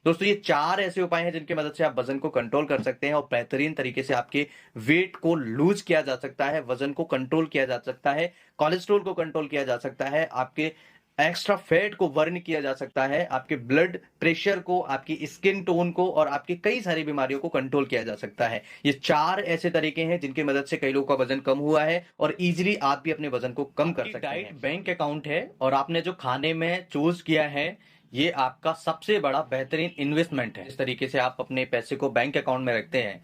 दोस्तों ये 4 ऐसे उपाय हैं जिनकी मदद से आप वजन को कंट्रोल कर सकते हैं और बेहतरीन तरीके से आपके वेट को लूज किया जा सकता है, वजन को कंट्रोल किया जा सकता है, कोलेस्ट्रॉल को कंट्रोल किया जा सकता है, आपके एक्स्ट्रा फैट को बर्न किया जा सकता है, आपके ब्लड प्रेशर को, आपकी स्किन टोन को और आपकी कई सारी बीमारियों को कंट्रोल किया जा सकता है। ये 4 ऐसे तरीके हैं जिनकी मदद से कई लोगों का वजन कम हुआ है और इजीली आप भी अपने वजन को कम कर सकते हैं। डाइट बैंक अकाउंट है और आपने जो खाने में चूज किया है ये आपका सबसे बड़ा बेहतरीन इन्वेस्टमेंट है। इस तरीके से आप अपने पैसे को बैंक अकाउंट में रखते हैं,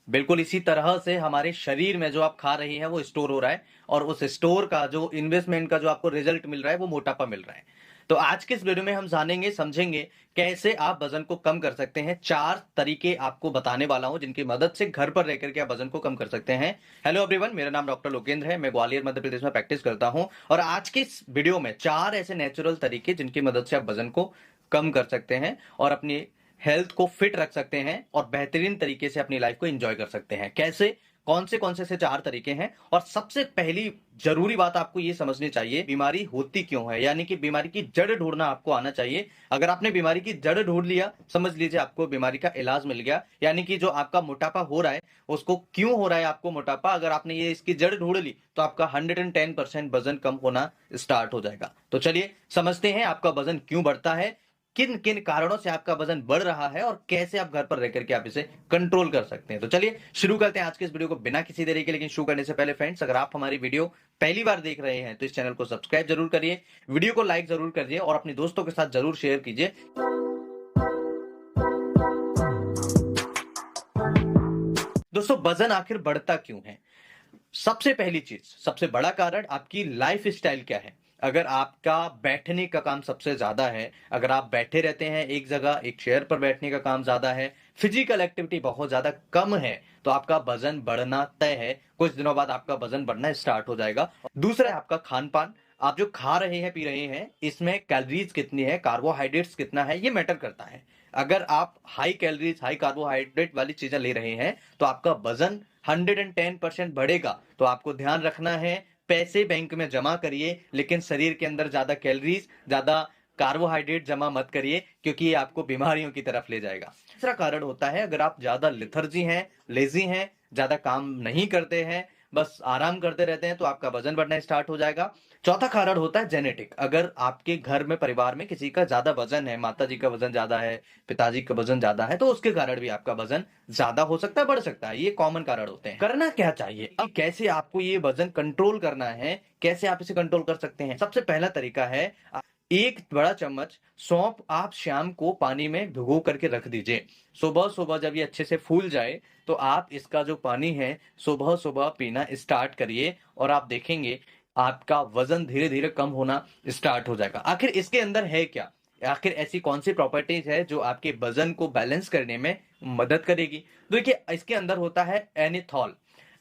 बिल्कुल इसी तरह से हमारे शरीर में जो आप खा रही हैं वो स्टोर हो रहा है और उस स्टोर का जो इन्वेस्टमेंट का जो आपको रिजल्ट मिल रहा है वो मोटापा मिल रहा है। तो आज के इस वीडियो में हम जानेंगे समझेंगे कैसे आप वजन को कम कर सकते हैं। 4 तरीके आपको बताने वाला हूं जिनकी मदद से घर पर रहकर के आप वजन को कम कर सकते हैं। हेलो एवरीवन, मेरा नाम डॉक्टर लोकेंद्र है, मैं ग्वालियर मध्य प्रदेश में प्रैक्टिस करता हूं और आज के इस वीडियो में 4 ऐसे नेचुरल तरीके जिनकी मदद से आप वजन को कम कर सकते हैं और अपनी हेल्थ को फिट रख सकते हैं और बेहतरीन तरीके से अपनी लाइफ को एंजॉय कर सकते हैं। कैसे, कौन से ऐसे 4 तरीके हैं? और सबसे पहली जरूरी बात आपको ये समझनी चाहिए बीमारी होती क्यों है, यानी कि बीमारी की जड़ ढूंढना आपको आना चाहिए। अगर आपने बीमारी की जड़ ढूंढ लिया, समझ लीजिए आपको बीमारी का इलाज मिल गया। यानी कि जो आपका मोटापा हो रहा है उसको क्यों हो रहा है आपको मोटापा, अगर आपने ये इसकी जड़ ढूंढ ली तो आपका 110% वजन कम होना स्टार्ट हो जाएगा। तो चलिए समझते हैं आपका वजन क्यों बढ़ता है, किन किन कारणों से आपका वजन बढ़ रहा है और कैसे आप घर पर रह करके आप इसे कंट्रोल कर सकते हैं। तो चलिए शुरू करते हैं आज के इस वीडियो को बिना किसी देरी के। लेकिन शुरू करने से पहले फ्रेंड्स, अगर आप हमारी वीडियो पहली बार देख रहे हैं तो इस चैनल को सब्सक्राइब जरूर करिए, वीडियो को लाइक जरूर करिए और अपने दोस्तों के साथ जरूर शेयर कीजिए। दोस्तों वजन आखिर बढ़ता क्यों है? सबसे पहली चीज, सबसे बड़ा कारण आपकी लाइफ स्टाइल क्या है। अगर आपका बैठने का काम सबसे ज्यादा है, अगर आप बैठे रहते हैं एक जगह, एक चेयर पर बैठने का काम ज्यादा है, फिजिकल एक्टिविटी बहुत ज्यादा कम है, तो आपका वजन बढ़ना तय है। कुछ दिनों बाद आपका वजन बढ़ना स्टार्ट हो जाएगा। दूसरा है आपका खान पान। आप जो खा रहे हैं, पी रहे हैं, इसमें कैलोरीज कितनी है, कार्बोहाइड्रेट्स कितना है, ये मैटर करता है। अगर आप हाई कैलोरीज, हाई कार्बोहाइड्रेट वाली चीजें ले रहे हैं तो आपका वजन 110% बढ़ेगा। तो आपको ध्यान रखना है, पैसे बैंक में जमा करिए लेकिन शरीर के अंदर ज्यादा कैलोरीज, ज्यादा कार्बोहाइड्रेट जमा मत करिए, क्योंकि ये आपको बीमारियों की तरफ ले जाएगा। तीसरा कारण होता है अगर आप ज्यादा लिथर्जी हैं, लेजी हैं, ज्यादा काम नहीं करते हैं, बस आराम करते रहते हैं, तो आपका वजन बढ़ना स्टार्ट हो जाएगा। चौथा कारण होता है जेनेटिक। अगर आपके घर में, परिवार में किसी का ज्यादा वजन है, माता जी का वजन ज्यादा है, पिताजी का वजन ज्यादा है, तो उसके कारण भी आपका वजन ज्यादा हो सकता है, बढ़ सकता है। ये कॉमन कारण होते हैं। करना क्या चाहिए, अब कैसे आपको ये वजन कंट्रोल करना है, कैसे आप इसे कंट्रोल कर सकते हैं? सबसे पहला तरीका है, एक बड़ा चम्मच सौंफ आप शाम को पानी में भिगो करके रख दीजिए। सुबह सुबह जब ये अच्छे से फूल जाए तो आप इसका जो पानी है सुबह सुबह पीना स्टार्ट करिए और आप देखेंगे आपका वजन धीरे धीरे कम होना स्टार्ट हो जाएगा। आखिर इसके अंदर है क्या, आखिर ऐसी कौन सी प्रॉपर्टीज है जो आपके वजन को बैलेंस करने में मदद करेगी? देखिए इसके अंदर होता है एनिथॉल।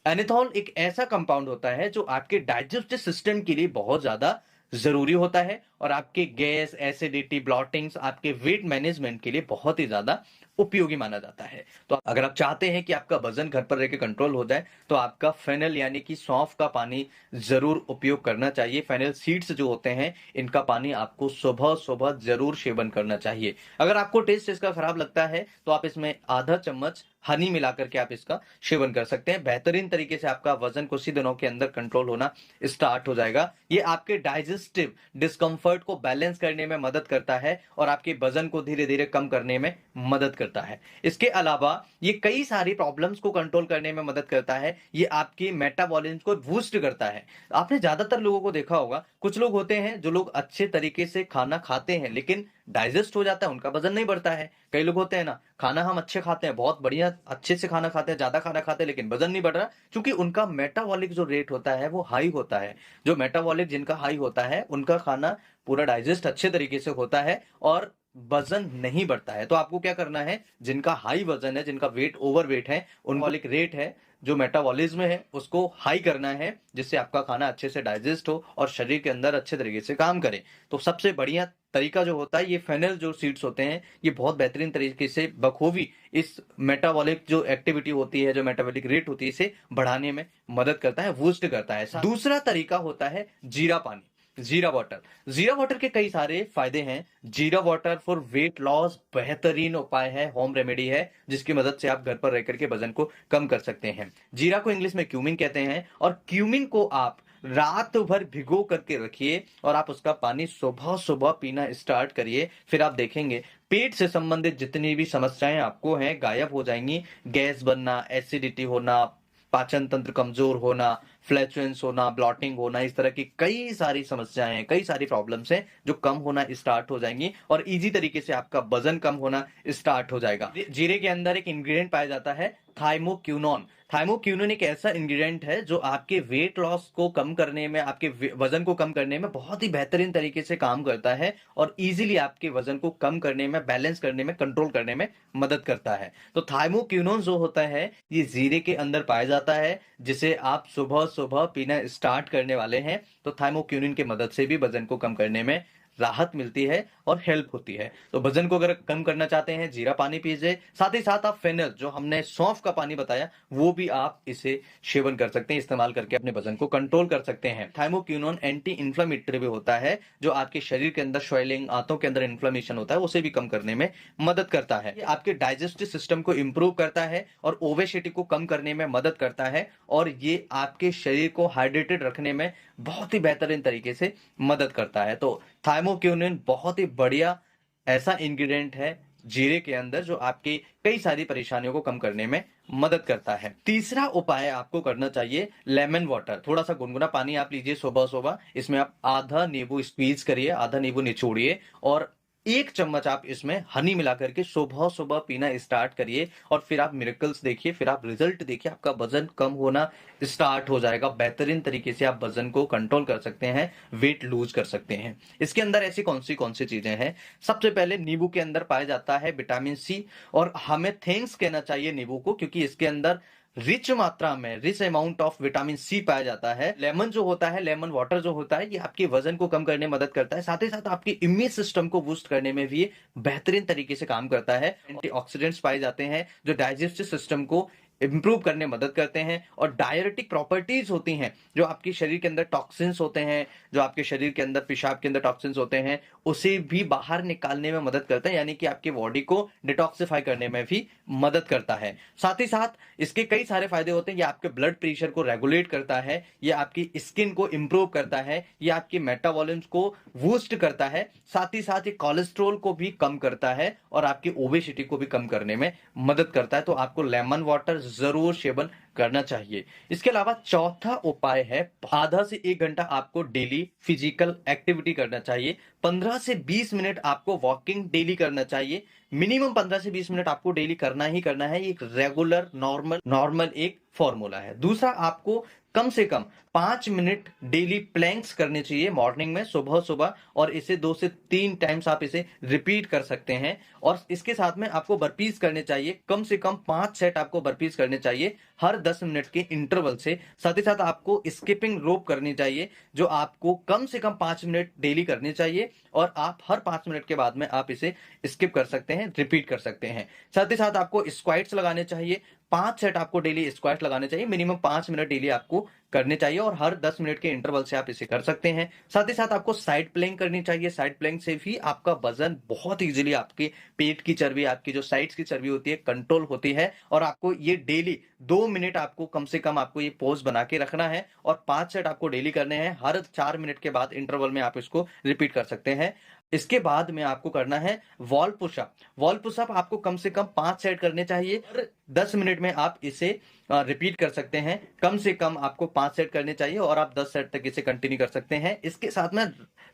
एनिथॉल एक ऐसा कंपाउंड होता है जो आपके डाइजेस्टिव सिस्टम के लिए बहुत ज्यादा जरूरी होता है और आपके गैस, एसिडिटी, ब्लॉटिंग्स, आपके वेट मैनेजमेंट के लिए बहुत ही ज्यादा उपयोगी माना जाता है। तो अगर आप चाहते हैं कि आपका वजन घर पर रहकर कंट्रोल हो जाए तो आपका फेनल यानी कि सौंफ का पानी जरूर उपयोग करना चाहिए। फेनल सीड्स जो होते हैं इनका पानी आपको सुबह सुबह जरूर सेवन करना चाहिए। अगर आपको टेस्ट इसका खराब लगता है तो आप इसमें आधा चम्मच हनी मिलाकर के आप इसका सेवन कर सकते हैं। बेहतरीन तरीके से आपका वजन कुछ ही दिनों के अंदर कंट्रोल होना स्टार्ट हो जाएगा। ये आपके डाइजेस्टिव डिस्कंफर्ट को बैलेंस करने में मदद करता है और आपके वजन को धीरे धीरे कम करने में मदद करता है। इसके अलावा ये कई सारी प्रॉब्लम्स को कंट्रोल करने में मदद करता है। ये आपकी मेटाबॉलिज्म को बूस्ट करता है। आपने ज्यादातर लोगों को देखा होगा, कुछ लोग होते हैं जो लोग अच्छे तरीके से खाना खाते हैं लेकिन डाइजेस्ट हो जाता है, उनका वजन नहीं बढ़ता है। कई लोग होते हैं ना, खाना हम अच्छे खाते हैं, बहुत बढ़िया अच्छे से खाना खाते हैं, ज्यादा खाना खाते हैं, लेकिन वजन नहीं बढ़ रहा क्योंकि उनका मेटाबॉलिक जो रेट होता है वो हाई होता है। जो मेटाबॉलिक जिनका हाई होता है उनका खाना पूरा डाइजेस्ट अच्छे तरीके से होता है और वजन नहीं बढ़ता है। तो आपको क्या करना है, जिनका हाई वजन है, जिनका वेट ओवर वेट है, उनका रेट है, जो मेटाबॉलिज्म है उसको हाई करना है, जिससे आपका खाना अच्छे से डाइजेस्ट हो और शरीर के अंदर अच्छे तरीके से काम करे। तो सबसे बढ़िया तरीका जो होता है, ये फेनल जो सीड्स होते हैं ये बहुत बेहतरीन तरीके से बखूबी इस मेटाबॉलिक जो एक्टिविटी होती है, जो मेटाबॉलिक रेट होती है, इसे बढ़ाने में मदद करता है, बूस्ट करता है। दूसरा तरीका होता है जीरा पानी। जीरा वाटर। जीरा वाटर के कई सारे फायदे हैं। जीरा वाटर फॉर वेट लॉस बेहतरीन उपाय है, होम रेमेडी है, जिसकी मदद से आप घर पर रह करके वजन को कम कर सकते हैं। जीरा को इंग्लिश में क्यूमिन कहते हैं और क्यूमिन को आप रात भर भिगो करके रखिए और आप उसका पानी सुबह सुबह पीना स्टार्ट करिए। फिर आप देखेंगे पेट से संबंधित जितनी भी समस्याएं आपको हैं गायब हो जाएंगी। गैस बनना, एसिडिटी होना, पाचन तंत्र कमजोर होना, फ्लैचुलेंस होना, ब्लॉटिंग होना, इस तरह की कई सारी समस्याएं हैं, कई सारी प्रॉब्लम्स हैं जो कम होना स्टार्ट हो जाएंगी और इजी तरीके से आपका वजन कम होना स्टार्ट हो जाएगा। जीरे के अंदर एक इंग्रेडिएंट पाया जाता है थाइमोक्विनोन। थाइमोक्विनोन एक ऐसा इंग्रेडिएंट है जो आपके वेट लॉस को कम करने में, आपके वजन को कम करने में बहुत ही बेहतरीन तरीके से काम करता है और इजीली आपके वजन को कम करने में, बैलेंस करने में, कंट्रोल करने में मदद करता है। तो थाइमोक्विनोन जो होता है ये जीरे के अंदर पाया जाता है, जिसे आप सुबह सुबह पीना स्टार्ट करने वाले हैं तो थाइमोक्विनोन की मदद से भी वजन को कम करने में राहत मिलती है और हेल्प होती है। तो वजन को अगर कम करना चाहते हैं जीरा पानी पीजिए, साथ ही साथ आप फेनल, जो हमने सौंफ का पानी बताया, वो भी आप इसे सेवन कर सकते हैं, इस्तेमाल करके अपने वजन को कंट्रोल कर सकते हैं। थाइमोक्विनोन एंटी इंफ्लेमेटरी भी होता है, जो आपके शरीर के अंदर स्वेलिंग, आंतों के अंदर इन्फ्लेमेशन होता है, उसे भी कम करने में मदद करता है। ये आपके डाइजेस्टिव सिस्टम को इंप्रूव करता है और ओबेसिटी को कम करने में मदद करता है और ये आपके शरीर को हाइड्रेटेड रखने में बहुत ही बेहतरीन तरीके से मदद करता है। तो थाइमोक्विनोन बहुत ही बढ़िया ऐसा इंग्रेडिएंट है जीरे के अंदर जो आपकी कई सारी परेशानियों को कम करने में मदद करता है। तीसरा उपाय आपको करना चाहिए लेमन वाटर। थोड़ा सा गुनगुना पानी आप लीजिए सुबह सुबह, इसमें आप आधा नींबू स्क्वीज करिए, आधा नींबू निचोड़िए और 1 चम्मच आप इसमें हनी मिला करके सुबह सुबह पीना स्टार्ट करिए और फिर आप मिरेकल्स देखिए, फिर आप रिजल्ट देखिए, आपका वजन कम होना स्टार्ट हो जाएगा। बेहतरीन तरीके से आप वजन को कंट्रोल कर सकते हैं, वेट लूज कर सकते हैं। इसके अंदर ऐसी कौन सी चीजें हैं? सबसे पहले नींबू के अंदर पाया जाता है विटामिन सी और हमें थैंक्स कहना चाहिए नींबू को, क्योंकि इसके अंदर रिच मात्रा में, rich amount of vitamin C पाया जाता है। लेमन जो होता है, लेमन वाटर जो होता है, ये आपके वजन को कम करने में मदद करता है, साथ ही साथ आपके इम्यून सिस्टम को बूस्ट करने में भी ये बेहतरीन तरीके से काम करता है। एंटीऑक्सीडेंट्स पाए जाते हैं जो डाइजेस्टिव सिस्टम को इंप्रूव करने में मदद करते हैं और डायरेटिक प्रॉपर्टीज होती हैं, जो आपके शरीर के अंदर टॉक्सिन्स होते हैं, जो आपके शरीर के अंदर पेशाब के अंदर टॉक्सिन्स होते हैं, उसे भी बाहर निकालने में मदद करते हैं, यानी कि आपकी बॉडी को डिटॉक्सिफाई करने में भी मदद करता है। साथ ही साथ इसके कई सारे फायदे होते हैं। ये आपके ब्लड प्रेशर को रेगुलेट करता है, ये आपकी स्किन को इंप्रूव करता है, ये आपके मेटाबॉलिज्म को बूस्ट करता है, साथ ही साथ ये कोलेस्ट्रॉल को भी कम करता है और आपकी ओबेसिटी को भी कम करने में मदद करता है। तो आपको लेमन वाटर जरूर सेवन करना चाहिए। इसके अलावा चौथा उपाय है, आधा से 1 घंटा आपको डेली फिजिकल एक्टिविटी करना चाहिए। 15 से 20 मिनट आपको वॉकिंग डेली करना चाहिए। मिनिमम 15 से 20 मिनट आपको डेली करना ही करना है। एक रेगुलर नॉर्मल एक फॉर्मूला है। दूसरा, आपको कम से कम 5 मिनट डेली प्लैंक्स करने चाहिए मॉर्निंग में, सुबह सुबह, और इसे 2 से 3 टाइम्स आप इसे रिपीट कर सकते हैं। और इसके साथ में आपको बर्पीज करने चाहिए, कम से कम 5 सेट आपको बर्पीज करने चाहिए हर 10 मिनट के इंटरवल से। साथ ही साथ आपको स्किपिंग रोप करनी चाहिए, जो आपको कम से कम 5 मिनट डेली करनी चाहिए और आप हर 5 मिनट के बाद में आप इसे स्किप कर सकते हैं, रिपीट कर सकते हैं। साथ ही साथ आपको स्क्वाट्स लगाने चाहिए, 5 सेट आपको डेली स्क्वाट लगाने चाहिए, मिनिमम 5 मिनट डेली आपको करने चाहिए और हर 10 मिनट के इंटरवल से आप इसे कर सकते हैं। साथ ही साथ आपको साइड प्लैंक करनी चाहिए। साइड प्लैंक से भी आपका वजन बहुत इजीली, आपके पेट की चर्बी, आपकी जो साइड्स की चर्बी होती है, कंट्रोल होती है। और आपको ये डेली 2 मिनट आपको कम से कम आपको ये पोज बना के रखना है और 5 सेट आपको डेली करने हैं। हर 4 मिनट के बाद इंटरवल में आप इसको रिपीट कर सकते हैं। इसके बाद में आपको करना है वॉल पुशअप। वॉल पुशअप आपको कम से कम 5 सेट करने चाहिए और 10 मिनट में आप इसे रिपीट कर सकते हैं। कम से कम आपको 5 सेट करने चाहिए और आप 10 सेट तक इसे कंटिन्यू कर सकते हैं। इसके साथ में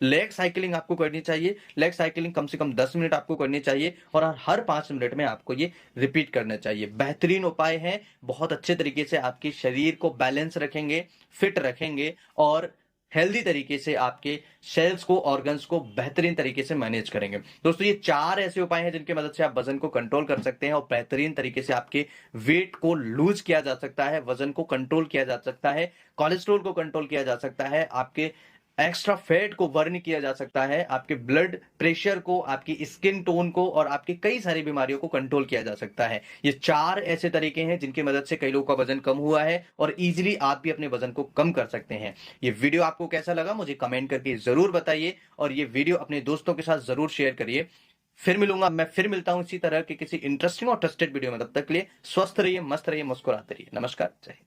लेग साइकिलिंग आपको करनी चाहिए। लेग साइकिलिंग कम से कम 10 मिनट आपको करनी चाहिए और हर 5 मिनट में आपको ये रिपीट करना चाहिए। बेहतरीन उपाय है, बहुत अच्छे तरीके से आपके शरीर को बैलेंस रखेंगे, फिट रखेंगे और हेल्दी तरीके से आपके सेल्स को, ऑर्गन्स को बेहतरीन तरीके से मैनेज करेंगे। दोस्तों, ये 4 ऐसे उपाय हैं जिनकी मदद से आप वजन को कंट्रोल कर सकते हैं और बेहतरीन तरीके से आपके वेट को लूज किया जा सकता है, वजन को कंट्रोल किया जा सकता है, कोलेस्ट्रॉल को कंट्रोल किया जा सकता है, आपके एक्स्ट्रा फैट को बर्न किया जा सकता है, आपके ब्लड प्रेशर को, आपकी स्किन टोन को और आपकी कई सारी बीमारियों को कंट्रोल किया जा सकता है। ये 4 ऐसे तरीके हैं जिनकी मदद से कई लोगों का वजन कम हुआ है और ईजिली आप भी अपने वजन को कम कर सकते हैं। ये वीडियो आपको कैसा लगा मुझे कमेंट करके जरूर बताइए और ये वीडियो अपने दोस्तों के साथ जरूर शेयर करिए। मैं फिर मिलता हूं इसी तरह के किसी इंटरेस्टिंग और ट्रस्टेड वीडियो में। तब तक के लिए स्वस्थ रहिए, मस्त रहिए, मुस्कुराते रहिए। नमस्कार, जय हिंद।